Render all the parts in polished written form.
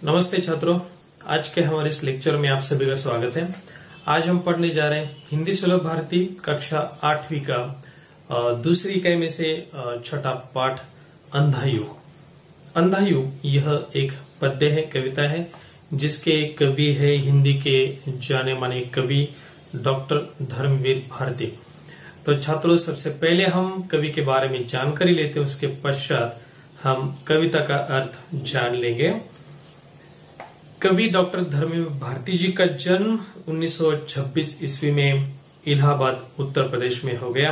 नमस्ते छात्रों, आज के हमारे इस लेक्चर में आप सभी का स्वागत है। आज हम पढ़ने जा रहे हैं हिंदी सुलभ भारती कक्षा 8वीं का दूसरी इकाई में से छठा पाठ अंधा युग। अंधा युग यह एक पद्य है, कविता है, जिसके कवि है हिंदी के जाने माने कवि डॉक्टर धर्मवीर भारती। तो छात्रों, सबसे पहले हम कवि के बारे में जानकारी लेते हैं, उसके पश्चात हम कविता का अर्थ जान लेंगे। कवि डॉक्टर धर्मवीर भारती जी का जन्म 1926 ईस्वी में इलाहाबाद उत्तर प्रदेश में हो गया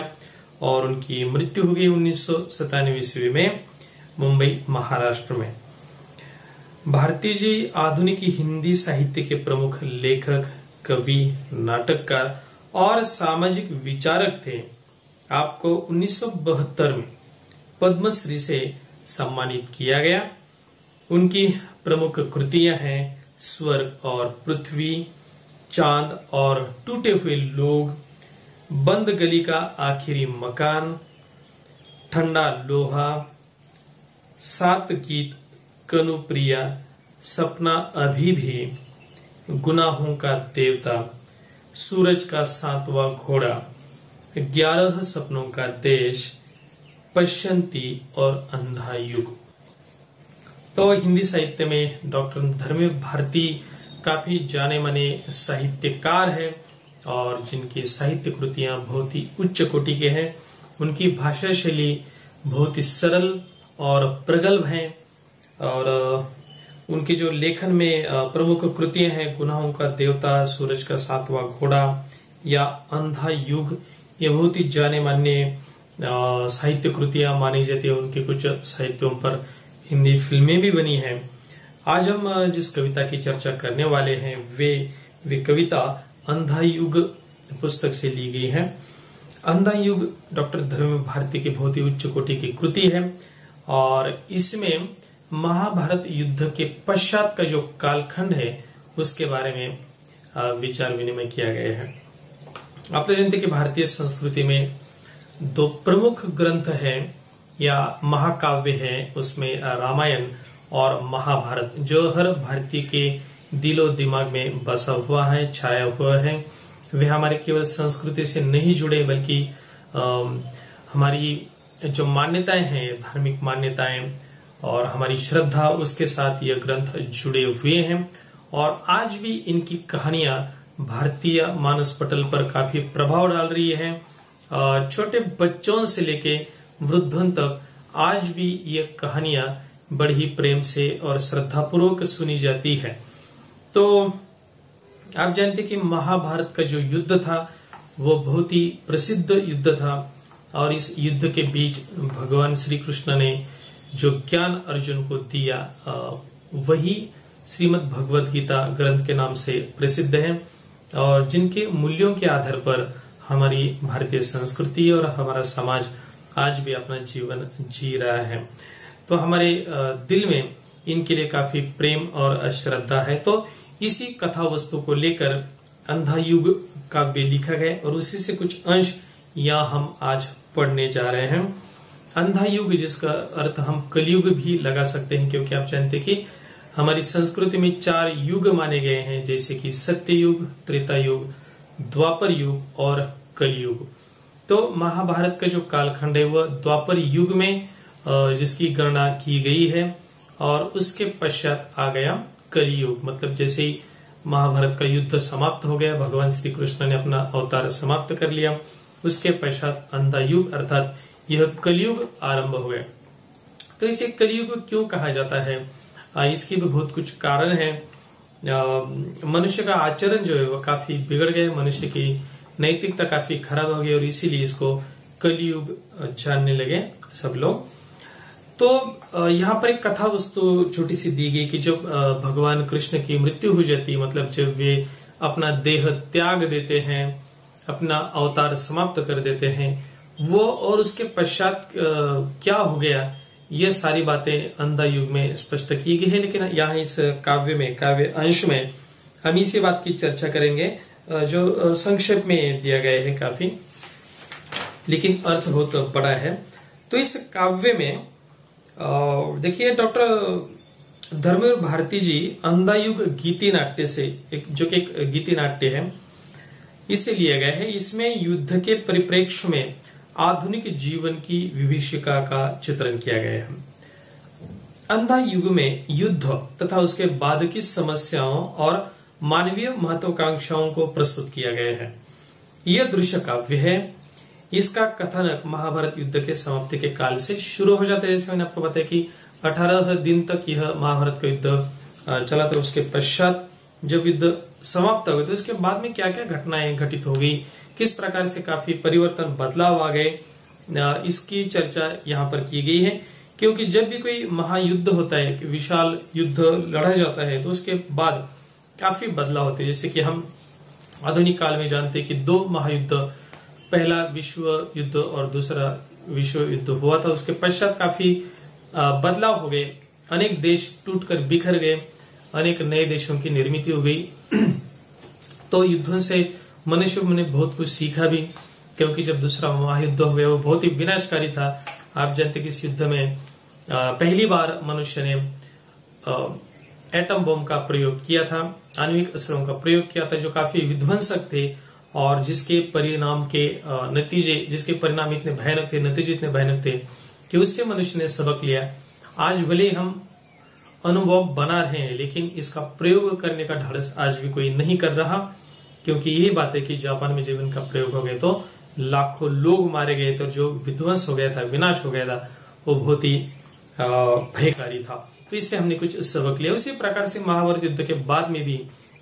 और उनकी मृत्यु हो गई 1997 ईस्वी में मुंबई महाराष्ट्र में। भारती जी आधुनिक हिंदी साहित्य के प्रमुख लेखक, कवि, नाटककार और सामाजिक विचारक थे। आपको 1972 में पद्मश्री से सम्मानित किया गया। उनकी प्रमुख कृतियां हैं स्वर्ग और पृथ्वी, चांद और टूटे हुए लोग, बंद गली का आखिरी मकान, ठंडा लोहा, 7 गीत, कनुप्रिया, सपना अभी भी, गुनाहों का देवता, सूरज का 7वां घोड़ा, 11 सपनों का देश, पश्यंती और अंधा युग। तो हिंदी साहित्य में डॉक्टर धर्मवीर भारती काफी जाने माने साहित्यकार है और जिनकी साहित्य कृतियां बहुत ही उच्च कोटि के हैं। उनकी भाषा शैली बहुत ही सरल और प्रगल्भ है और उनके जो लेखन में प्रमुख कृतियां हैं गुनाहों का देवता, सूरज का 7वां घोड़ा या अंधा युग, ये बहुत ही जाने माने साहित्य कृतियां मानी जाती है। उनके कुछ साहित्यों पर हिंदी फिल्में भी बनी हैं। आज हम जिस कविता की चर्चा करने वाले हैं वे कविता अंधा युग पुस्तक से ली गई है। अंधा युग डॉक्टर धर्मवीर भारती की बहुत ही उच्च कोटि की कृति है और इसमें महाभारत युद्ध के पश्चात का जो कालखंड है उसके बारे में विचार विनिमय किया गया है। आप तो जानते हैं कि भारतीय संस्कृति में 2 प्रमुख ग्रंथ हैं या महाकाव्य है, उसमें रामायण और महाभारत, जो हर भारतीय के दिलो दिमाग में बसा हुआ है, छाया हुआ है। वे हमारे केवल संस्कृति से नहीं जुड़े बल्कि हमारी जो मान्यताएं हैं, धार्मिक मान्यताएं और हमारी श्रद्धा, उसके साथ ये ग्रंथ जुड़े हुए हैं और आज भी इनकी कहानियां भारतीय मानस पटल पर काफी प्रभाव डाल रही है। छोटे बच्चों से लेके वृद्धों तक आज भी ये कहानियां बड़ी प्रेम से और श्रद्धापूर्वक सुनी जाती है। तो आप जानते कि महाभारत का जो युद्ध था वो बहुत ही प्रसिद्ध युद्ध था और इस युद्ध के बीच भगवान श्री कृष्ण ने जो ज्ञान अर्जुन को दिया वही श्रीमद् भगवद गीता ग्रंथ के नाम से प्रसिद्ध है और जिनके मूल्यों के आधार पर हमारी भारतीय संस्कृति और हमारा समाज आज भी अपना जीवन जी रहा है। तो हमारे दिल में इनके लिए काफी प्रेम और श्रद्धा है। तो इसी कथा वस्तु को लेकर अंधा युग काव्य लिखा गया और उसी से कुछ अंश यहाँ हम आज पढ़ने जा रहे हैं। अंधा युग, जिसका अर्थ हम कलयुग भी लगा सकते हैं, क्योंकि आप जानते हैं कि हमारी संस्कृति में 4 युग माने गए हैं, जैसे कि सत्य युग, त्रेता युग, द्वापर युग और कलयुग। तो महाभारत का जो कालखंड है वह द्वापर युग में जिसकी गणना की गई है और उसके पश्चात आ गया कलयुग। मतलब जैसे ही महाभारत का युद्ध समाप्त हो गया, भगवान श्री कृष्ण ने अपना अवतार समाप्त कर लिया, उसके पश्चात अंधा युग अर्थात यह कलयुग आरंभ हो गया। तो इसे कलयुग क्यों कहा जाता है, इसकी भी बहुत कुछ कारण है। मनुष्य का आचरण जो है वह काफी बिगड़ गया, मनुष्य की नैतिकता काफी खराब हो गई और इसीलिए इसको कलयुग जानने लगे सब लोग। तो यहाँ पर एक कथा वस्तु छोटी सी दी गई कि जब भगवान कृष्ण की मृत्यु हो जाती है, मतलब जब वे अपना देह त्याग देते हैं, अपना अवतार समाप्त कर देते हैं, वो और उसके पश्चात क्या हो गया, ये सारी बातें अंधा युग में स्पष्ट की गई है। लेकिन यहाँ इस काव्य में, काव्य अंश में हम इसी बात की चर्चा करेंगे जो संक्षेप में दिया गया है काफी, लेकिन अर्थ बहुत बड़ा है। तो इस काव्य में देखिए डॉक्टर धर्मवीर भारती जी अंधायुग गीति नाट्य से जो कि एक गीति नाट्य है, इससे लिया गया है। इसमें युद्ध के परिप्रेक्ष्य में आधुनिक जीवन की विभीषिका का चित्रण किया गया है। अंधा युग में युद्ध तथा उसके बाद की समस्याओं और मानवीय महत्वाकांक्षाओं को प्रस्तुत किया गया है। यह दृश्य काव्य है। इसका कथानक महाभारत युद्ध के समाप्ति के काल से शुरू हो जाता है। जैसे मैंने आपको बताया कि 18 दिन तक यह महाभारत का युद्ध चला था। उसके पश्चात जब युद्ध समाप्त हो गया तो उसके बाद में क्या क्या घटनाएं घटित हो गई, किस प्रकार से काफी परिवर्तन बदलाव आ गए, इसकी चर्चा यहाँ पर की गई है। क्योंकि जब भी कोई महायुद्ध होता है, विशाल युद्ध लड़ा जाता है, तो उसके बाद काफी बदलाव होते हैं। जैसे कि हम आधुनिक काल में जानते हैं कि 2 महायुद्ध, पहला विश्व युद्ध और दूसरा विश्व युद्ध हुआ था। उसके पश्चात काफी बदलाव हो गए, अनेक देश टूटकर बिखर गए, अनेक नए देशों की निर्मित हो गई। तो युद्धों से मनुष्य ने बहुत कुछ सीखा भी, क्योंकि जब दूसरा महायुद्ध हो गया वो बहुत ही विनाशकारी था। आप जानते कि इस युद्ध में पहली बार मनुष्य ने एटम बम का प्रयोग किया था, आणविक अस्त्रों का प्रयोग किया था, जो काफी विध्वंसक थे और जिसके परिणाम के नतीजे, जिसके परिणाम इतने भयानक थे, नतीजे इतने भयानक थे कि उससे मनुष्य ने सबक लिया। आज भले हम अनुभव बना रहे हैं, लेकिन इसका प्रयोग करने का ढाढ़स आज भी कोई नहीं कर रहा। क्योंकि यही बात है कि जापान में जब इनका प्रयोग हो गया तो लाखों लोग मारे गए थे, जो विध्वंस हो गया था, विनाश हो गया था, वो बहुत ही भयकारी था। तो इससे हमने कुछ सबक लिया। उसी प्रकार से महाभारत युद्ध के बाद में भी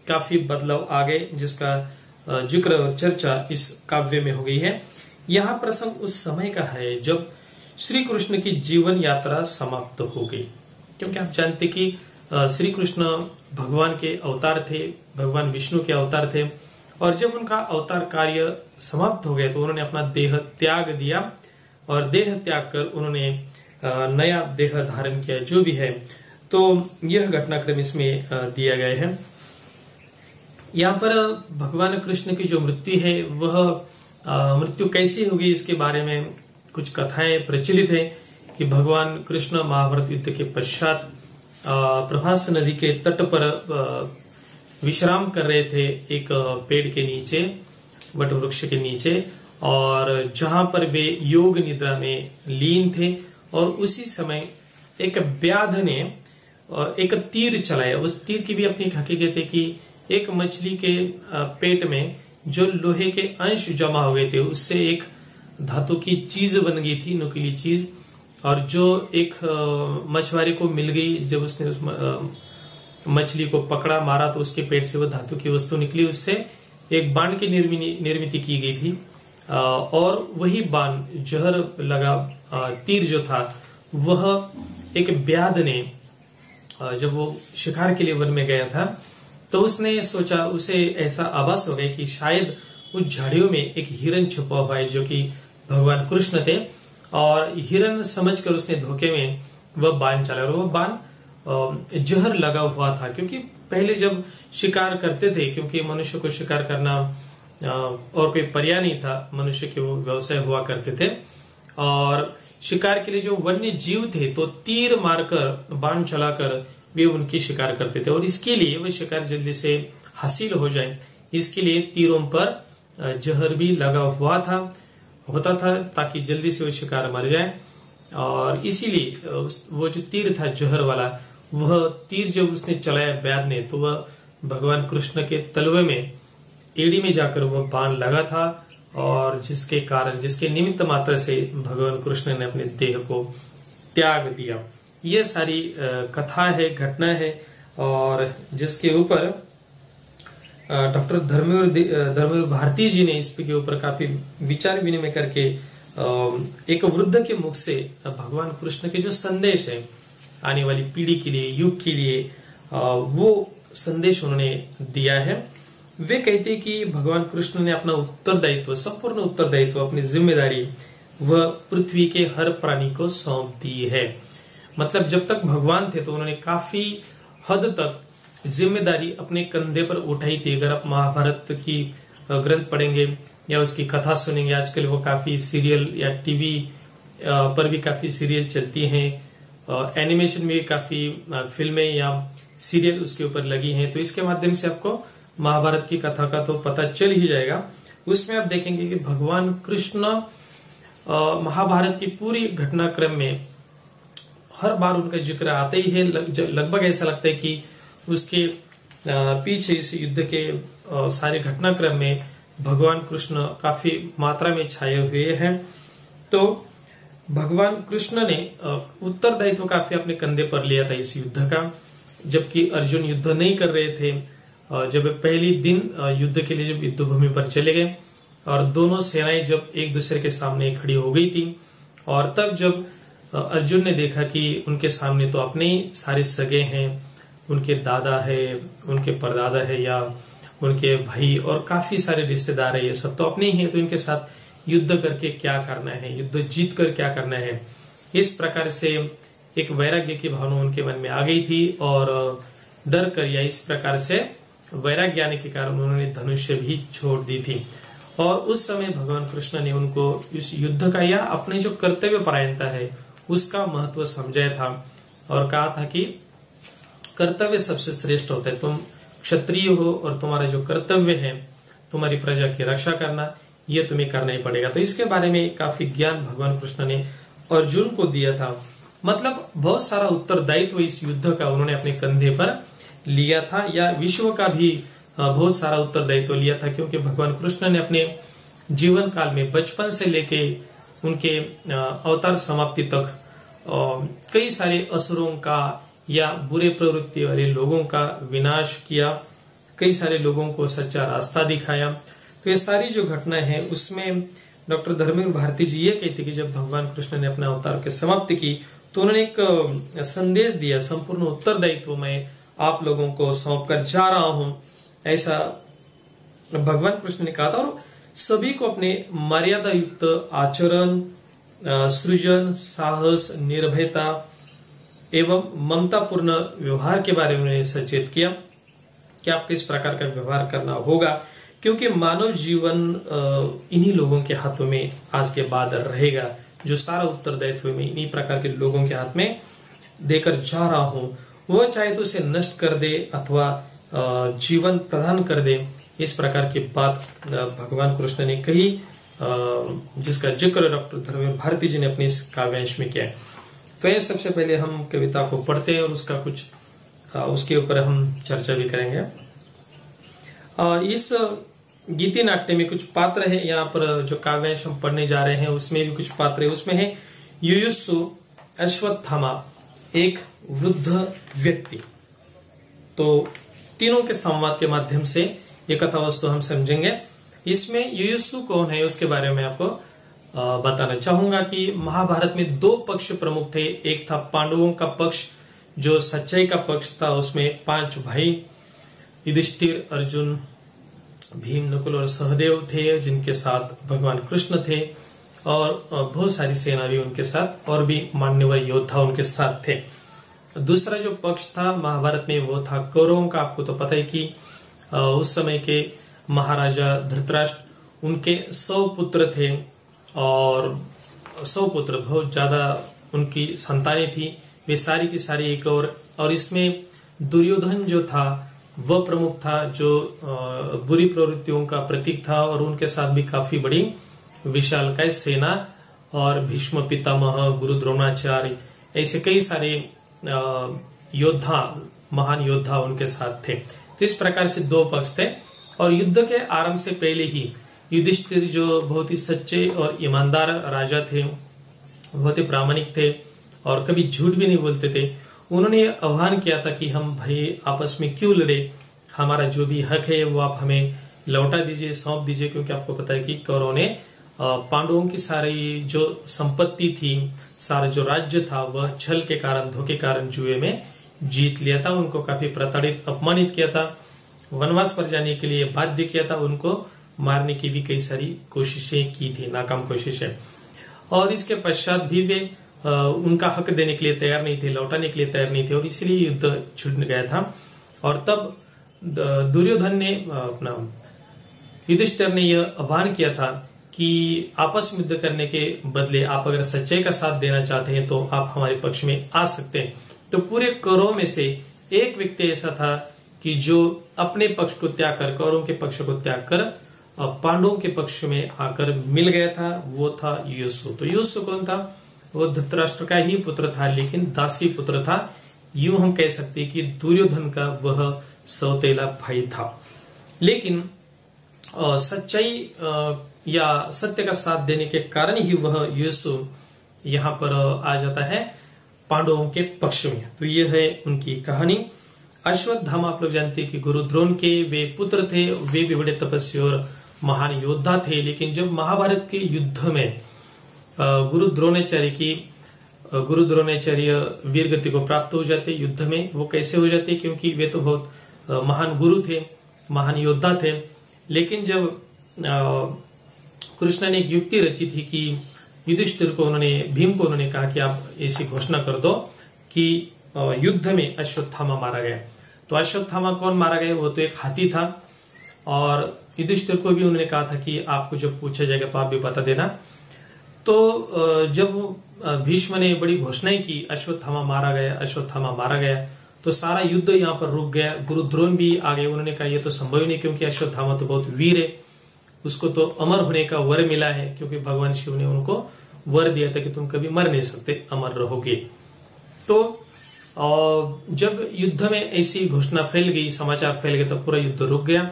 काफी बदलाव आ गए, जिसका जिक्र और चर्चा इस काव्य में हो गई है। यहाँ प्रसंग उस समय का है जब श्री कृष्ण की जीवन यात्रा समाप्त हो गई। क्योंकि आप जानते कि श्री कृष्ण भगवान के अवतार थे, भगवान विष्णु के अवतार थे, और जब उनका अवतार कार्य समाप्त हो गया तो उन्होंने अपना देह त्याग दिया, और देह त्याग कर उन्होंने नया देह धारण किया, जो भी है। तो यह घटनाक्रम इसमें दिया गया है। यहाँ पर भगवान कृष्ण की जो मृत्यु है, वह मृत्यु कैसी होगी इसके बारे में कुछ कथाएं प्रचलित है कि भगवान कृष्ण महाभारत युद्ध के पश्चात प्रभास नदी के तट पर विश्राम कर रहे थे, एक पेड़ के नीचे, वट वृक्ष के नीचे, और जहां पर वे योग निद्रा में लीन थे। और उसी समय एक व्याध ने एक तीर चलाया। उस तीर की भी अपनी हकीकत है कि एक मछली के पेट में जो लोहे के अंश जमा हो गए थे, उससे एक धातु की चीज बन गई थी, नुकीली चीज, और जो एक मछुआरे को मिल गई। जब उसने उस मछली को पकड़ा, मारा, तो उसके पेट से वो धातु की वस्तु निकली। उससे एक बाण की निर्मित की गई थी, और वही बाण, जहर लगा तीर जो था, वह एक व्याध ने, जब वो शिकार के लिए वन में गया था, तो उसने सोचा, उसे ऐसा आभास हो गया कि शायद उस झाड़ियों में एक हिरन छुपा हुआ है, जो कि भगवान कृष्ण थे। और हिरन समझकर उसने धोखे में वह बाण चला, और वह बाण जहर लगा हुआ था। क्योंकि पहले जब शिकार करते थे, क्योंकि मनुष्य को शिकार करना और कोई पर्याय नहीं था, मनुष्य के वो व्यवसाय हुआ करते थे, और शिकार के लिए जो वन्य जीव थे तो तीर मारकर, बाण चलाकर वे उनकी शिकार करते थे। और इसके लिए वह शिकार जल्दी से हासिल हो जाए, इसके लिए तीरों पर जहर भी लगा होता था, ताकि जल्दी से वो शिकार मर जाए। और इसीलिए वो जो तीर था जहर वाला, वह तीर जब उसने चलाया व्याध ने, तो वह भगवान कृष्ण के तलवे में, एड़ी में जाकर वह बाण लगा था, और जिसके कारण, जिसके निमित्त मात्र से भगवान कृष्ण ने अपने देह को त्याग दिया। यह सारी कथा है, घटना है, और जिसके ऊपर डॉक्टर धर्मवीर भारती जी ने इसके ऊपर काफी विचार विनिमय करके एक वृद्ध के मुख से भगवान कृष्ण के जो संदेश है आने वाली पीढ़ी के लिए, युग के लिए, वो संदेश उन्होंने दिया है। वे कहते हैं कि भगवान कृष्ण ने अपना उत्तरदायित्व, संपूर्ण उत्तरदायित्व, अपनी जिम्मेदारी वह पृथ्वी के हर प्राणी को सौंप दी है। मतलब जब तक भगवान थे तो उन्होंने काफी हद तक जिम्मेदारी अपने कंधे पर उठाई थी। अगर आप महाभारत की ग्रंथ पढ़ेंगे या उसकी कथा सुनेंगे, आजकल वो काफी सीरियल या टीवी पर भी काफी सीरियल चलती हैं, एनिमेशन में काफी फिल्में या सीरियल उसके ऊपर लगी हैं, तो इसके माध्यम से आपको महाभारत की कथा का तो पता चल ही जाएगा। उसमें आप देखेंगे कि भगवान कृष्ण महाभारत की पूरी घटनाक्रम में हर बार उनका जिक्र आते ही है। लगभग ऐसा लगता है कि उसके पीछे इस युद्ध के सारे घटनाक्रम में भगवान कृष्ण काफी मात्रा में छाए हुए हैं। तो भगवान कृष्ण ने उत्तरदायित्व काफी अपने कंधे पर लिया था इस युद्ध का, जबकि अर्जुन युद्ध नहीं कर रहे थे। जब पहली दिन युद्ध के लिए जब युद्ध भूमि पर चले गए और दोनों सेनाएं जब एक दूसरे के सामने खड़ी हो गई थी, और तब जब अर्जुन ने देखा कि उनके सामने तो अपने ही सारे सगे हैं, उनके दादा है, उनके परदादा है, या उनके भाई और काफी सारे रिश्तेदार है, ये सब तो अपने ही है, तो इनके साथ युद्ध करके क्या करना है, युद्ध जीत कर क्या करना है। इस प्रकार से एक वैराग्य की भावना उनके मन में आ गई थी, और डर कर या इस प्रकार से वैराग्य आने के कारण उन्होंने धनुष्य भी छोड़ दी थी। और उस समय भगवान कृष्ण ने उनको इस युद्ध का या अपने जो कर्तव्य परायणता है उसका महत्व समझाया था, और कहा था कि कर्तव्य सबसे श्रेष्ठ होता है। तुम क्षत्रिय हो और तुम्हारा जो कर्तव्य है तुम्हारी प्रजा की रक्षा करना, ये तुम्हें करना ही पड़ेगा। तो इसके बारे में काफी ज्ञान भगवान कृष्ण ने अर्जुन को दिया था। मतलब बहुत सारा उत्तरदायित्व इस युद्ध का उन्होंने अपने कंधे पर लिया था, या विश्व का भी बहुत सारा उत्तरदायित्व लिया था, क्योंकि भगवान कृष्ण ने अपने जीवन काल में बचपन से लेके उनके अवतार समाप्ति तक कई सारे असुरों का या बुरे प्रवृत्ति वाले लोगों का विनाश किया, कई सारे लोगों को सच्चा रास्ता दिखाया। तो ये सारी जो घटना है उसमें डॉक्टर धर्मेंद्र भारती जी ये कहते कि जब भगवान कृष्ण ने अपने अवतार की समाप्ति की तो उन्होंने एक संदेश दिया, संपूर्ण उत्तरदायित्व मैं आप लोगों को सौंप कर जा रहा हूं, ऐसा भगवान कृष्ण ने कहा था। और सभी को अपने मर्यादा युक्त आचरण, सृजन, साहस, निर्भयता एवं ममतापूर्ण व्यवहार के बारे में उन्हें सचेत किया कि आपको इस प्रकार का व्यवहार करना होगा, क्योंकि मानव जीवन इन्हीं लोगों के हाथों में आज के बाद रहेगा। जो सारा उत्तरदायित्व में इन्हीं प्रकार के लोगों के हाथ में देकर जा रहा हूं, वो चाहे तो उसे नष्ट कर दे अथवा जीवन प्रदान कर दे, इस प्रकार की बात भगवान कृष्ण ने कही, जिसका जिक्र डॉक्टर धर्मेंद्र भारती जी ने अपने इस काव्यांश में किया है। तो ये सबसे पहले हम कविता को पढ़ते हैं और उसका कुछ उसके ऊपर हम चर्चा भी करेंगे। इस गीति नाट्य में कुछ पात्र है, यहाँ पर जो काव्यांश हम पढ़ने जा रहे हैं उसमें भी कुछ पात्र है। उसमें है युयुत्सु, अश्वत्थामा, एक वृद्ध व्यक्ति। तो तीनों के संवाद के माध्यम से ये कथा वस्तु हम समझेंगे। इसमें युयुत्सु कौन है उसके बारे में आपको बताना चाहूंगा कि महाभारत में दो पक्ष प्रमुख थे। एक था पांडवों का पक्ष जो सच्चाई का पक्ष था, उसमें 5 भाई युधिष्ठिर, अर्जुन, भीम, नकुल और सहदेव थे, जिनके साथ भगवान कृष्ण थे, और बहुत सारी सेना भी उनके साथ और भी मान्यवर योद्धा उनके साथ थे। दूसरा जो पक्ष था महाभारत में वो था कौरवों का। आपको तो पता है कि उस समय के महाराजा धृतराष्ट्र, उनके 100 पुत्र थे और 100 पुत्र बहुत ज्यादा उनकी संतानें थी, वे सारी की सारी एक और इसमें दुर्योधन जो था वह प्रमुख था, जो बुरी प्रवृत्तियों का प्रतीक था, और उनके साथ भी काफी बड़ी विशालकाय सेना, और भीष्म पितामह, गुरु द्रोणाचार्य, ऐसे कई सारे योद्धा, महान योद्धा उनके साथ थे। तो इस प्रकार से दो पक्ष थे, और युद्ध के आरंभ से पहले ही युधिष्ठिर जो बहुत ही सच्चे और ईमानदार राजा थे, बहुत ही प्रामाणिक थे और कभी झूठ भी नहीं बोलते थे, उन्होंने आह्वान किया था कि हम भाई आपस में क्यों लड़े, हमारा जो भी हक है वो आप हमें लौटा दीजिए, सौंप दीजिए। क्योंकि आपको पता है कि कौरवों ने पांडवों की सारी जो संपत्ति थी, सारा जो राज्य था, वह छल के कारण, धोखे के कारण जुए में जीत लिया था, उनको काफी प्रताड़ित, अपमानित किया था, वनवास पर जाने के लिए बाध्य किया था, उनको मारने की भी कई सारी कोशिशें की थी, नाकाम कोशिशें। और इसके पश्चात भी वे उनका हक देने के लिए तैयार नहीं थे, लौटाने के लिए तैयार नहीं थे, और इसलिए युद्ध छिड़ गया था। और तब दुर्योधन ने, अपना युधिष्ठिर ने यह आह्वान किया था कि आपस में युद्ध करने के बदले आप अगर सच्चाई का साथ देना चाहते हैं तो आप हमारे पक्ष में आ सकते हैं। तो पूरे कौरवों में से एक व्यक्ति ऐसा था कि जो अपने पक्ष को त्याग कर, कौरवों के पक्ष को त्याग कर पांडवों के पक्ष में आकर मिल गया था, वो था युसु। तो युसु कौन था? वो धृतराष्ट्र का ही पुत्र था, लेकिन दासी पुत्र था। यूं हम कह सकते हैं कि दुर्योधन का वह सौतेला भाई था। लेकिन सच्चाई या सत्य का साथ देने के कारण ही वह युसु यहाँ पर आ जाता है पांडवों के पक्ष में। तो यह है उनकी कहानी। अश्वत्थामा आप लोग जानते हैं कि गुरु द्रोण के वे पुत्र थे, वे भी बड़े तपस्वी और महान योद्धा थे। लेकिन जब महाभारत के युद्ध में गुरु द्रोणाचार्य वीर गति को प्राप्त हो जाते युद्ध में, वो कैसे हो जाते? क्योंकि वे तो बहुत महान गुरु थे, महान योद्धा थे। लेकिन जब कृष्ण ने एक युक्ति रची थी कि युधिष्ठिर को भीम को उन्होंने कहा कि आप ऐसी घोषणा कर दो कि युद्ध में अश्वत्थामा मारा गया। तो अश्वत्थामा कौन मारा गया? वो तो एक हाथी था। और युधिष्ठिर को भी उन्होंने कहा था कि आपको जब पूछा जाएगा तो आप भी बता देना। तो जब भीष्म ने बड़ी घोषणाएं की अश्वत्थामा मारा गया, अश्वत्थामा मारा गया, तो सारा युद्ध यहाँ पर रुक गया। गुरु द्रोण भी आ गए। उन्होंने कहा यह तो संभव ही नहीं, क्योंकि अश्वत्थामा तो बहुत वीर है, उसको तो अमर होने का वर मिला है, क्योंकि भगवान शिव ने उनको वर दिया था कि तुम कभी मर नहीं सकते, अमर रहोगे। तो जब युद्ध में ऐसी घोषणा फैल गई, समाचार फैल गया, तब पूरा युद्ध रुक गया।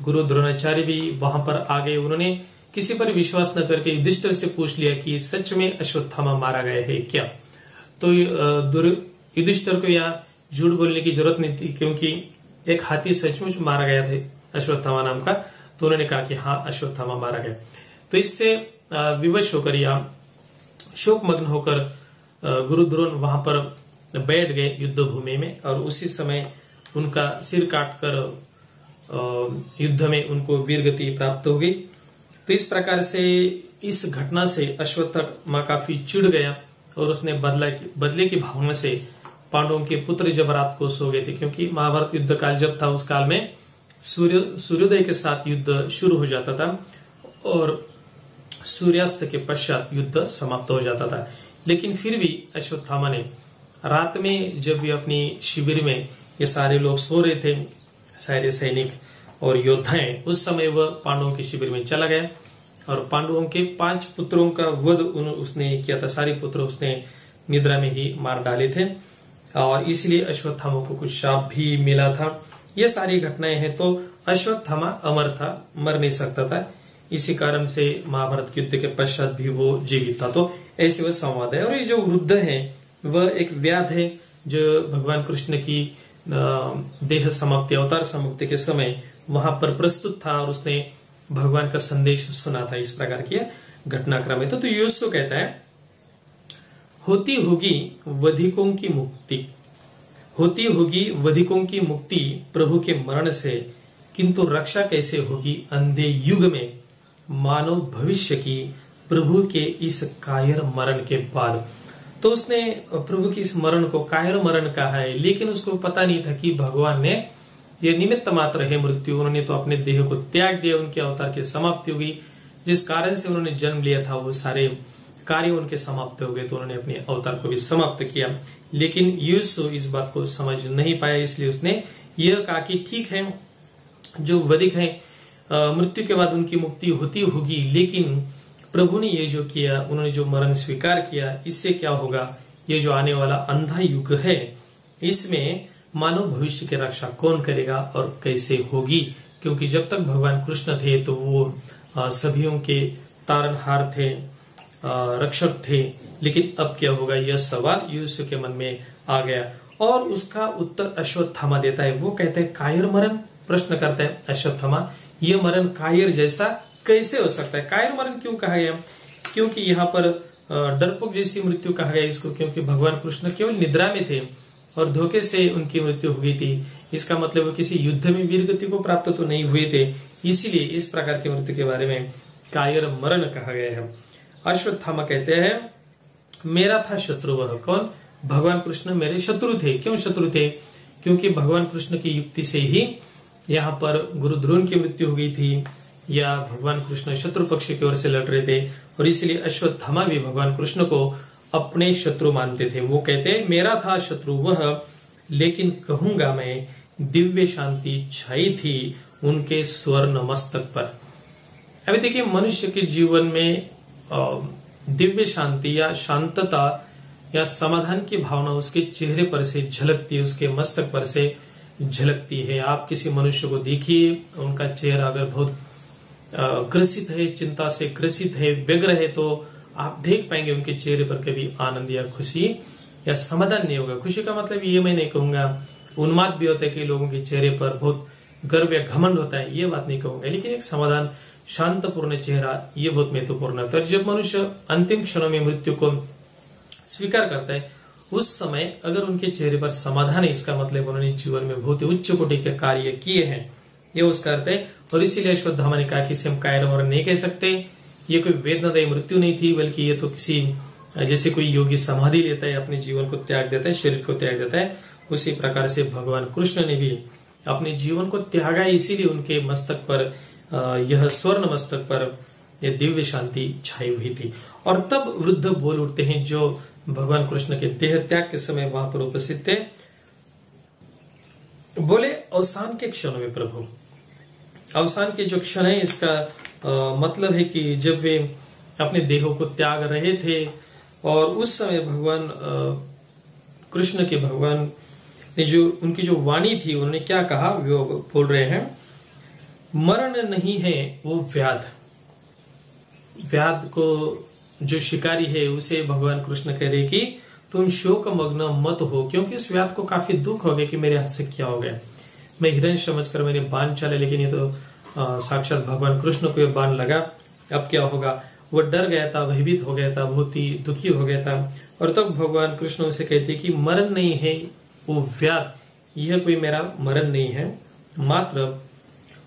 गुरु द्रोणाचार्य भी वहां पर आ गए। उन्होंने किसी पर विश्वास न करके युधिष्ठिर से पूछ लिया कि सच में अश्वत्थामा मारा गया है क्या? तो युधिष्ठिर को यहाँ झूठ बोलने की जरूरत नहीं थी, क्योंकि एक हाथी सचमुच मारा गया था अश्वत्थामा नाम का। तो उन्होंने कहा कि हाँ, अश्वत्थामा मारा गया। तो इससे विवश होकर या शोकमग्न होकर गुरु द्रोण वहां पर बैठ गए युद्ध भूमि में, और उसी समय उनका सिर काटकर युद्ध में उनको वीरगति प्राप्त हो गई। तो इस प्रकार से इस घटना से अश्वत्थामा काफी चिढ़ गया और उसने बदले की भावना से पांडवों के पुत्र जब रात को सो गए थे, क्योंकि महाभारत युद्ध काल जब था उस काल में सूर्योदय के साथ युद्ध शुरू हो जाता था और सूर्यास्त के पश्चात युद्ध समाप्त हो जाता था। लेकिन फिर भी अश्वत्थामा ने रात में, जब भी अपनी शिविर में ये सारे लोग सो रहे थे, सारे सैनिक और योद्धाएं, उस समय वह पांडवों के शिविर में चला गया और पांडवों के 5 पुत्रों का वध उसने किया था। सारे पुत्र उसने निद्रा में ही मार डाले थे और इसलिए अश्वत्थामा को कुछ शाप भी मिला था। ये सारी घटनाएं हैं। तो अश्वत्थामा अमर था, मर नहीं सकता था। इसी कारण से महाभारत युद्ध के पश्चात भी वो जीवित था। तो ऐसे वह संवाद है। और ये जो वृद्ध है वह एक व्याध है जो भगवान कृष्ण की देह समाप्ति, अवतार समाप्ति के समय वहां पर प्रस्तुत था और उसने भगवान का संदेश सुना था। इस प्रकार की घटनाक्रम है। तो युसु कहता है, होती होगी वधिकों की मुक्ति, होती होगी वधिकों की मुक्ति प्रभु के मरण से, किंतु रक्षा कैसे होगी अंधे युग में मानव भविष्य की प्रभु के इस कायर मरण के बाद। तो उसने प्रभु की इस मरण को कायर मरण कहा है, लेकिन उसको पता नहीं था कि भगवान ने ये निमित्त मात्र है मृत्यु। उन्होंने तो अपने देह को त्याग दिया, उनके अवतार की समाप्ति हो गई। जिस कारण से उन्होंने जन्म लिया था वो सारे कार्य उनके समाप्त हो गए, तो उन्होंने अपने अवतार को भी समाप्त किया। लेकिन युसु इस बात को समझ नहीं पाया, इसलिए उसने यह कहा कि ठीक है, जो वधिक है मृत्यु के बाद उनकी मुक्ति होती होगी, लेकिन प्रभु ने ये जो किया, उन्होंने जो मरण स्वीकार किया, इससे क्या होगा? ये जो आने वाला अंधा युग है, इसमें मानव भविष्य की रक्षा कौन करेगा और कैसे होगी? क्योंकि जब तक भगवान कृष्ण थे तो वो सभियों के तारनहार थे, रक्षक थे। लेकिन अब क्या होगा? यह सवाल युसु के मन में आ गया और उसका उत्तर अश्वत्थामा देता है। वो कहते हैं कायर मरण, प्रश्न करता है अश्वत्थामा, यह मरण कायर जैसा कैसे हो सकता है? कायर मरण क्यों कहा गया? क्योंकि यहाँ पर डरपोक जैसी मृत्यु कहा गया इसको, क्योंकि भगवान कृष्ण केवल निद्रा में थे और धोखे से उनकी मृत्यु हो गई थी। इसका मतलब वो किसी युद्ध में वीरगति को प्राप्त तो नहीं हुए थे, इसीलिए इस प्रकार की मृत्यु के बारे में कायर मरण कहा गया है। अश्वत्थामा कहते हैं, मेरा था शत्रु वह। कौन? भगवान कृष्ण मेरे शत्रु थे। क्यों शत्रु थे? क्योंकि भगवान कृष्ण की युक्ति से ही यहाँ पर गुरु द्रोण की मृत्यु हो गई थी, या भगवान कृष्ण शत्रु पक्ष की ओर से लड़ रहे थे, और इसलिए अश्वत्थामा भी भगवान कृष्ण को अपने शत्रु मानते थे। वो कहते मेरा था शत्रु वह, लेकिन कहूंगा मैं दिव्य शांति छाई थी उनके स्वर्ण मस्तक पर। अभी देखिए, मनुष्य के जीवन में दिव्य शांति या शांतता या समाधान की भावना उसके चेहरे पर से झलकती है, उसके मस्तक पर से झलकती है। आप किसी मनुष्य को देखिए, उनका चेहरा अगर बहुत ग्रसित है, चिंता से ग्रसित है, व्यग्र है, तो आप देख पाएंगे उनके चेहरे पर कभी आनंद या खुशी या समाधान नहीं होगा। खुशी का मतलब ये मैं नहीं कहूंगा, उन्माद भी होता है कि लोगों के चेहरे पर बहुत गर्व या घमंड होता है, ये बात नहीं कहूंगा, लेकिन एक समाधान, शांतपूर्ण चेहरा, ये बहुत महत्वपूर्ण होता है। जब मनुष्य अंतिम क्षणों में मृत्यु को स्वीकार करता है, उस समय अगर उनके चेहरे पर समाधान है, इसका मतलब उन्होंने जीवन में बहुत ही उच्च कोटि के कार्य किए हैं, ये उसका अर्थ है। और इसीलिए अश्वत्थामा ने कहा कि इसे हम कायर मरण नहीं कह सकते, ये कोई वेदनादायी मृत्यु नहीं थी, बल्कि ये तो किसी जैसे कोई योगी समाधि लेता है, अपने जीवन को त्याग देता है, शरीर को त्याग देता है, उसी प्रकार से भगवान कृष्ण ने भी अपने जीवन को त्यागा, इसीलिए उनके मस्तक पर यह स्वर्ण मस्तक पर यह दिव्य शांति छाई हुई थी। और तब वृद्ध बोल उठते हैं, जो भगवान कृष्ण के देह त्याग के समय वहां पर उपस्थित थे, बोले अवसान के क्षणों में प्रभु, अवसान के जो क्षण है, इसका मतलब है कि जब वे अपने देहों को त्याग रहे थे, और उस समय भगवान कृष्ण के भगवान ने जो उनकी जो वाणी थी, उन्होंने क्या कहा, वो बोल रहे हैं, मरण नहीं है वो व्याध। व्याध को जो शिकारी है, उसे भगवान कृष्ण कह रहे कि तुम शोक मग्न मत हो, क्योंकि उस व्याध को काफी दुख हो गया कि मेरे हाथ से क्या हो गया। मैं हिरण समझकर मैंने बाण चला, लेकिन ये तो साक्षात भगवान कृष्ण को ये बाण लगा, अब क्या होगा। वो डर गया था, भयभीत हो गया था, बहुत ही दुखी हो गया था। और तब भगवान कृष्ण उसे कहते कि मरण नहीं है वो व्याध, यह कोई मेरा मरण नहीं है, मात्र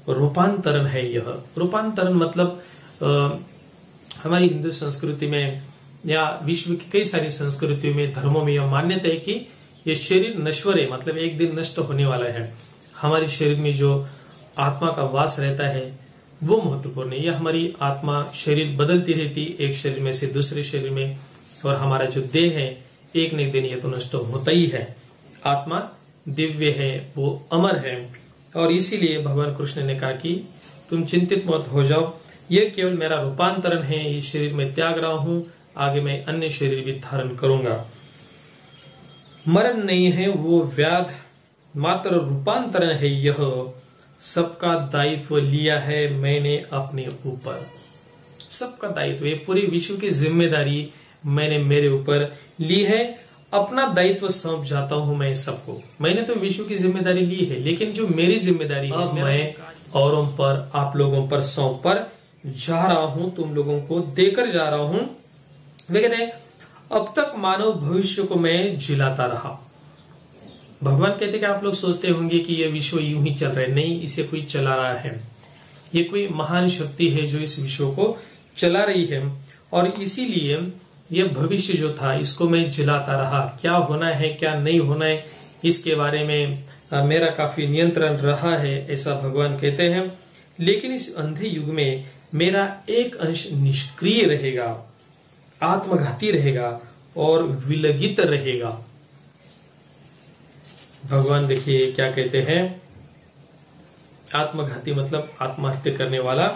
रूपांतरण है। यह रूपांतरण मतलब हमारी हिंदू संस्कृति में या विश्व की कई सारी संस्कृतियों में, धर्मों में यह मान्यता है कि यह शरीर नश्वर है, मतलब एक दिन नष्ट होने वाला है। हमारे शरीर में जो आत्मा का वास रहता है वो महत्वपूर्ण है। यह हमारी आत्मा, शरीर बदलती रहती, एक शरीर में से दूसरे शरीर में, और हमारा जो देह है एक न एक दिन ये तो नष्ट होता ही है। आत्मा दिव्य है, वो अमर है, और इसीलिए भगवान कृष्ण ने कहा कि तुम चिंतित मत हो जाओ, यह केवल मेरा रूपांतरण है, इस शरीर में त्याग रहा हूं, आगे मैं अन्य शरीर भी धारण करूंगा। मरण नहीं है वो व्याध, मात्र रूपांतरण है यह, सबका दायित्व लिया है मैंने अपने ऊपर। सबका दायित्व, ये पूरी विश्व की जिम्मेदारी मैंने मेरे ऊपर ली है, अपना दायित्व सौंप जाता हूं मैं सबको। मैंने तो विश्व की जिम्मेदारी ली है, लेकिन जो मेरी जिम्मेदारी है मैं औरों पर, आप लोगों पर सौंप पर जा रहा हूं, तुम लोगों को देकर जा रहा हूं। वे कहते हैं अब तक मानव भविष्य को मैं जिलाता रहा। भगवान कहते कि आप लोग सोचते होंगे कि यह विश्व यूं ही चल रहा है, नहीं, इसे कोई चला रहा है, ये कोई महान शक्ति है जो इस विश्व को चला रही है, और इसीलिए यह भविष्य जो था इसको मैं जिलाता रहा। क्या होना है क्या नहीं होना है इसके बारे में मेरा काफी नियंत्रण रहा है, ऐसा भगवान कहते हैं। लेकिन इस अंधे युग में मेरा एक अंश निष्क्रिय रहेगा, आत्मघाती रहेगा और विलगित रहेगा। भगवान देखिए क्या कहते हैं, आत्मघाती मतलब आत्महत्या करने वाला।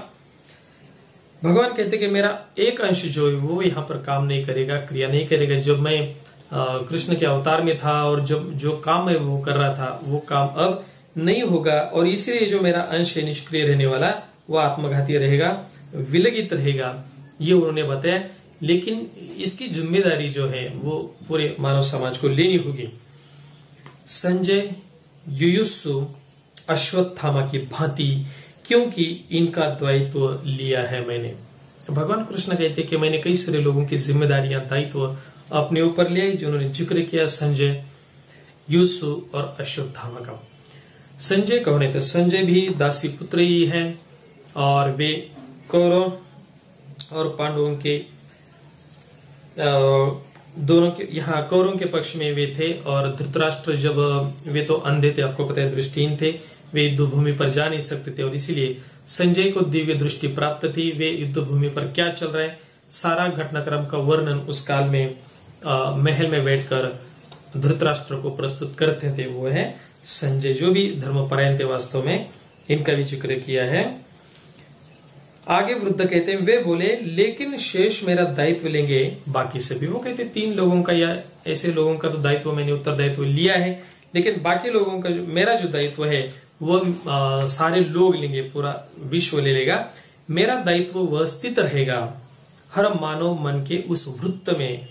भगवान कहते कि मेरा एक अंश जो है वो यहाँ पर काम नहीं करेगा, क्रिया नहीं करेगा। जब मैं कृष्ण के अवतार में था और जब जो काम मैं वो कर रहा था वो काम अब नहीं होगा, और इसलिए जो मेरा अंश है निष्क्रिय रहने वाला वो आत्मघाती रहेगा, विलगित रहेगा, ये उन्होंने बताया। लेकिन इसकी जिम्मेदारी जो है वो पूरे मानव समाज को लेनी होगी। संजय युयुत्सु अश्वत्थामा की भांति, क्योंकि इनका दायित्व लिया है मैंने। भगवान कृष्ण कहते कि मैंने कई सारे लोगों की जिम्मेदारियां, दायित्व अपने ऊपर लिया, जिन्होंने जिक्र किया संजय, युयुत्सु और अश्वत्थामा का। संजय कौन है? तो संजय भी दासी पुत्र ही है, और वे कौरव और पांडवों के दोनों के, यहाँ कौरवों के पक्ष में वे थे। और धृतराष्ट्र जब वे तो अंधे थे, आपको पता है, दृष्टिहीन थे, वे युद्ध भूमि पर जा नहीं सकते थे, और इसीलिए संजय को दिव्य दृष्टि प्राप्त थी, वे युद्ध भूमि पर क्या चल रहा है सारा घटनाक्रम का वर्णन उस काल में महल में बैठकर धृतराष्ट्र को प्रस्तुत करते थे, वो है संजय, जो भी धर्मपरायण थे वास्तव में, इनका भी जिक्र किया है। आगे वृद्ध कहते हैं, वे बोले लेकिन शेष मेरा दायित्व लेंगे बाकी सभी। वो कहते 3 लोगों का या ऐसे लोगों का तो दायित्व मैंने उत्तरदायित्व लिया है, लेकिन बाकी लोगों का मेरा जो दायित्व है वो सारे लोग लेंगे, पूरा विश्व ले लेगा। मेरा दायित्व वह स्थित रहेगा हर मानव मन के उस वृत्त में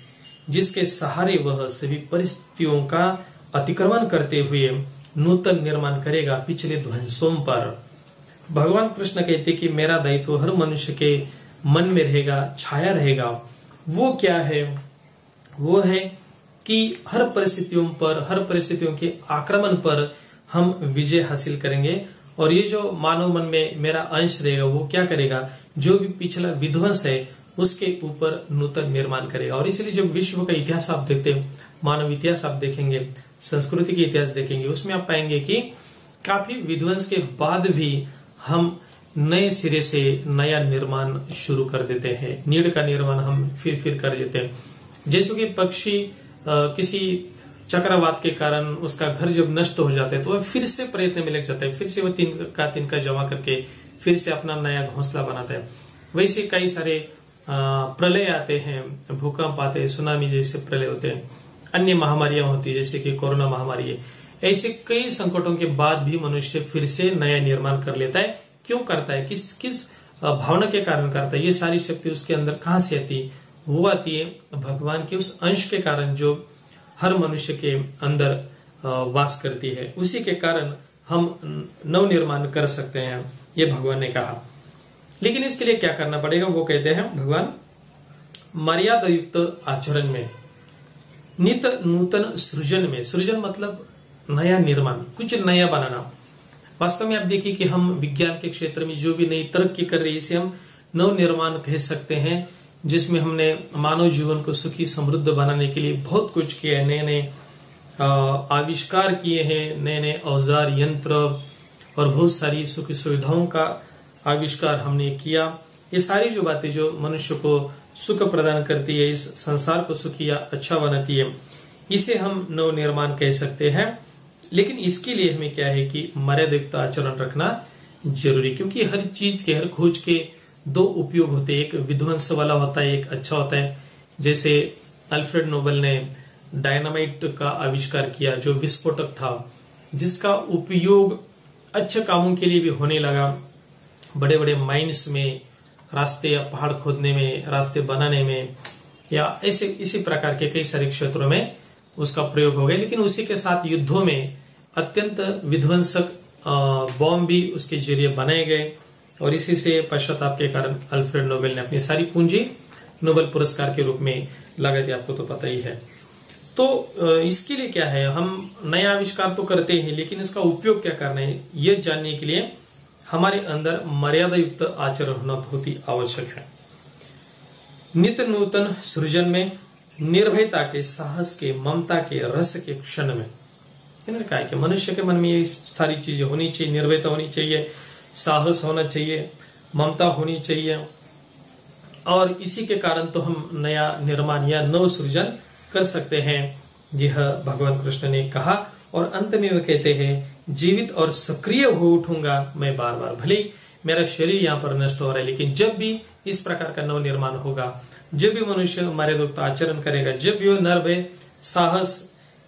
जिसके सहारे वह सभी परिस्थितियों का अतिक्रमण करते हुए नूतन निर्माण करेगा पिछले ध्वंसों पर। भगवान कृष्ण कहते कि मेरा दायित्व हर मनुष्य के मन में रहेगा, छाया रहेगा। वो क्या है? वो है कि हर परिस्थितियों पर, हर परिस्थितियों के आक्रमण पर हम विजय हासिल करेंगे। और ये जो मानव मन में मेरा अंश रहेगा वो क्या करेगा? जो भी पिछला विध्वंस है उसके ऊपर नूतन निर्माण करेगा। और इसलिए जब विश्व का इतिहास आप देखते हैं, मानव इतिहास आप देखेंगे, संस्कृति के इतिहास देखेंगे, उसमें आप पाएंगे कि काफी विध्वंस के बाद भी हम नए सिरे से नया निर्माण शुरू कर देते हैं, नीड़ का निर्माण हम फिर कर देते हैं। जैसे कि पक्षी किसी चक्रवात के कारण उसका घर जब नष्ट हो जाता है तो वह फिर से प्रयत्न में लग जाता है, फिर से वह तिनका जमा करके फिर से अपना नया घोंसला बनाता है। वैसे कई सारे प्रलय आते हैं, भूकंप आते हैं, सुनामी जैसे प्रलय होते हैं, अन्य महामारियां होती है जैसे कि कोरोना महामारी है। ऐसे कई संकटों के बाद भी मनुष्य फिर से नया निर्माण कर लेता है। क्यों करता है? किस भावना के कारण करता है? ये सारी शक्ति उसके अंदर कहां से आती है? वो आती है भगवान के उस अंश के कारण जो हर मनुष्य के अंदर वास करती है। उसी के कारण हम नव निर्माण कर सकते हैं, ये भगवान ने कहा। लेकिन इसके लिए क्या करना पड़ेगा? वो कहते हैं भगवान, मर्यादा युक्त आचरण में, नित नूतन सृजन में। सृजन मतलब नया निर्माण, कुछ नया बनाना। वास्तव में आप देखिए कि हम विज्ञान के क्षेत्र में जो भी नई तरक्की कर रही है इसे हम नव निर्माण कह सकते हैं, जिसमें हमने मानव जीवन को सुखी समृद्ध बनाने के लिए बहुत कुछ किया है। नए नए आविष्कार किए हैं, नए नए औजार यंत्र और बहुत सारी सुखी सुविधाओं का आविष्कार हमने किया। ये सारी जो बातें जो मनुष्य को सुख प्रदान करती है, इस संसार को सुखी या अच्छा बनाती है, इसे हम नव निर्माण कह सकते हैं। लेकिन इसके लिए हमें क्या है कि मर्यादायुक्त आचरण रखना जरूरी, क्योंकि हर चीज के, हर खोज के 2 उपयोग होते हैं। एक विध्वंस वाला होता है, एक अच्छा होता है। जैसे अल्फ्रेड नोबेल ने डायनामाइट का आविष्कार किया, जो विस्फोटक था, जिसका उपयोग अच्छे कामों के लिए भी होने लगा। बड़े बड़े माइंस में रास्ते या पहाड़ खोदने में, रास्ते बनाने में, या ऐसे इसी प्रकार के कई सारे क्षेत्रों में उसका प्रयोग हो गया। लेकिन उसी के साथ युद्धों में अत्यंत विध्वंसक बॉम्ब भी उसके जरिए बनाए गए और इसी से पश्चाताप के कारण अल्फ्रेड नोबेल ने अपनी सारी पूंजी नोबेल पुरस्कार के रूप में लगा दी, आपको तो पता ही है। तो इसके लिए क्या है, हम नया आविष्कार तो करते हैं, लेकिन इसका उपयोग क्या करना है ये जानने के लिए हमारे अंदर मर्यादा युक्त आचरण होना बहुत ही आवश्यक है। नित्य नूतन सृजन में, निर्भयता के, साहस के, ममता के, रस के क्षण में। इन्होंने कहा कि मनुष्य के मन में ये सारी चीजें होनी चाहिए, निर्भयता होनी चाहिए, साहस होना चाहिए, ममता होनी चाहिए, और इसी के कारण तो हम नया निर्माण या नव सृजन कर सकते हैं, यह भगवान कृष्ण ने कहा। और अंत में वे कहते हैं, जीवित और सक्रिय हो उठूंगा मैं बार बार, भले ही मेरा शरीर यहाँ पर नष्ट हो रहा है, लेकिन जब भी इस प्रकार का नव निर्माण होगा, जब भी मनुष्य मर्यादायुक्त आचरण करेगा, जब भी वो निर्भय साहस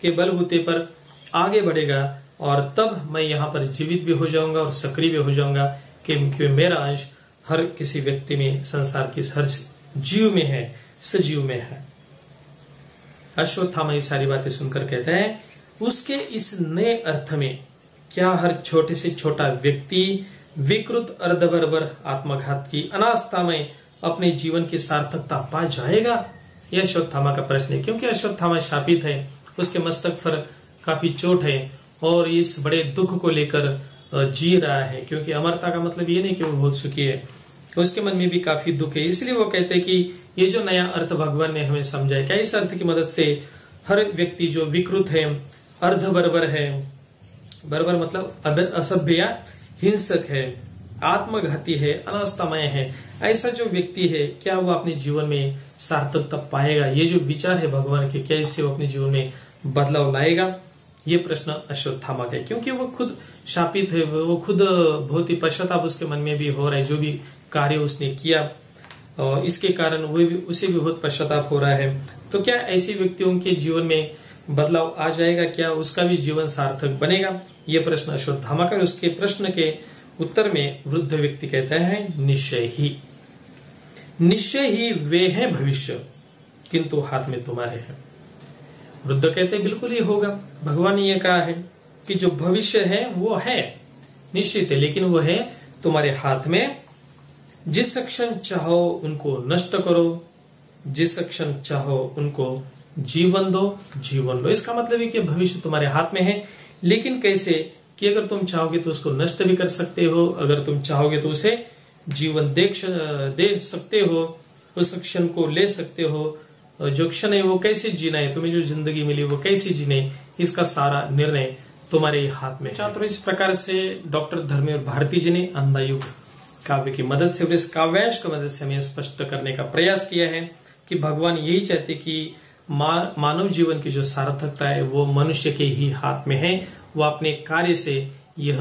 के बलबूते पर आगे बढ़ेगा, और तब मैं यहाँ पर जीवित भी हो जाऊंगा और सक्रिय भी हो जाऊंगा, क्योंकि मेरा अंश हर किसी व्यक्ति में, संसार के हर जीव में है, सजीव में है। अश्वत्थामा ये सारी बातें सुनकर कहते हैं, उसके इस नए अर्थ में क्या हर छोटे से छोटा व्यक्ति विकृत अर्धबर्बर आत्मघात की अनास्था में अपने जीवन की सार्थकता पा जाएगा? यह अश्वत्थामा का प्रश्न है, क्योंकि अश्वत्थामा शापित है, उसके मस्तक पर काफी चोट है और इस बड़े दुख को लेकर जी रहा है। क्योंकि अमरता का मतलब ये नहीं कि वो बहुत सुखी है, उसके मन में भी काफी दुख है। इसलिए वो कहते हैं कि ये जो नया अर्थ भगवान ने हमें समझाया, क्या इस अर्थ की मदद से हर व्यक्ति जो विकृत है, अर्ध बर्बर है, बर्बर मतलब असभ्य या हिंसक है, आत्मघाती है, अनास्थामय है, ऐसा जो व्यक्ति है क्या वो अपने जीवन में सार्थकता पाएगा? ये जो विचार है भगवान के, क्या इससे वो अपने जीवन में बदलाव लाएगा? ये प्रश्न अश्वत्थामा का है, क्योंकि वो खुद शापित है, वो खुद बहुत ही पश्चाताप उसके मन में भी हो रहा है, जो भी कार्य उसने किया और इसके कारण उसे भी बहुत पश्चाताप हो रहा है। तो क्या ऐसे व्यक्तियों के जीवन में बदलाव आ जाएगा? क्या उसका भी जीवन सार्थक बनेगा? ये प्रश्न अश्वत्थामा का। उसके प्रश्न के उत्तर में वृद्ध व्यक्ति कहता है निश्चय ही वे हैं भविष्य, किंतु हाथ में तुम्हारे हैं। वृद्ध कहते बिल्कुल ही होगा, भगवान ने ये कहा है कि जो भविष्य है वो है निश्चित है, लेकिन वो है तुम्हारे हाथ में। जिस क्षण चाहो उनको नष्ट करो, जिस क्षण चाहो उनको जीवन दो, जीवन लो। इसका मतलब है कि भविष्य तुम्हारे हाथ में है, लेकिन कैसे कि अगर तुम चाहोगे तो उसको नष्ट भी कर सकते हो, अगर तुम चाहोगे तो उसे जीवन दे सकते हो, उस क्षण को ले सकते हो। जो क्षण है वो कैसे जीना है, तुम्हें जो जिंदगी मिली वो कैसे जीने, इसका सारा निर्णय तुम्हारे हाथ में। छात्रों, इस प्रकार से डॉक्टर धर्मेंद्र भारती जी ने अंधायुग काव्य की मदद से और इस काव्यांश की मदद से हमें स्पष्ट करने का प्रयास किया है कि भगवान यही चाहते कि मानव जीवन की जो सार्थकता है वो मनुष्य के ही हाथ में है। वो अपने कार्य से यह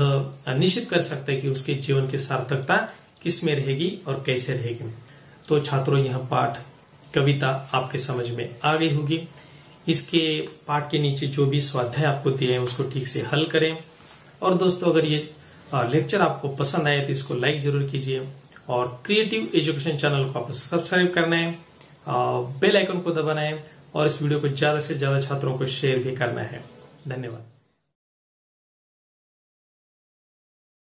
निश्चित कर सकता है कि उसके जीवन की सार्थकता किस में रहेगी और कैसे रहेगी। तो छात्रों, यह पाठ कविता आपके समझ में आ गई होगी। इसके पाठ के नीचे जो भी स्वाध्याय आपको दिए हैं उसको ठीक से हल करें। और दोस्तों, अगर ये लेक्चर आपको पसंद आए तो इसको लाइक जरूर कीजिए और क्रिएटिव एजुकेशन चैनल को आप सब्सक्राइब करना है, बेल आइकन को दबाना है और इस वीडियो को ज्यादा से ज्यादा छात्रों को शेयर भी करना है। धन्यवाद।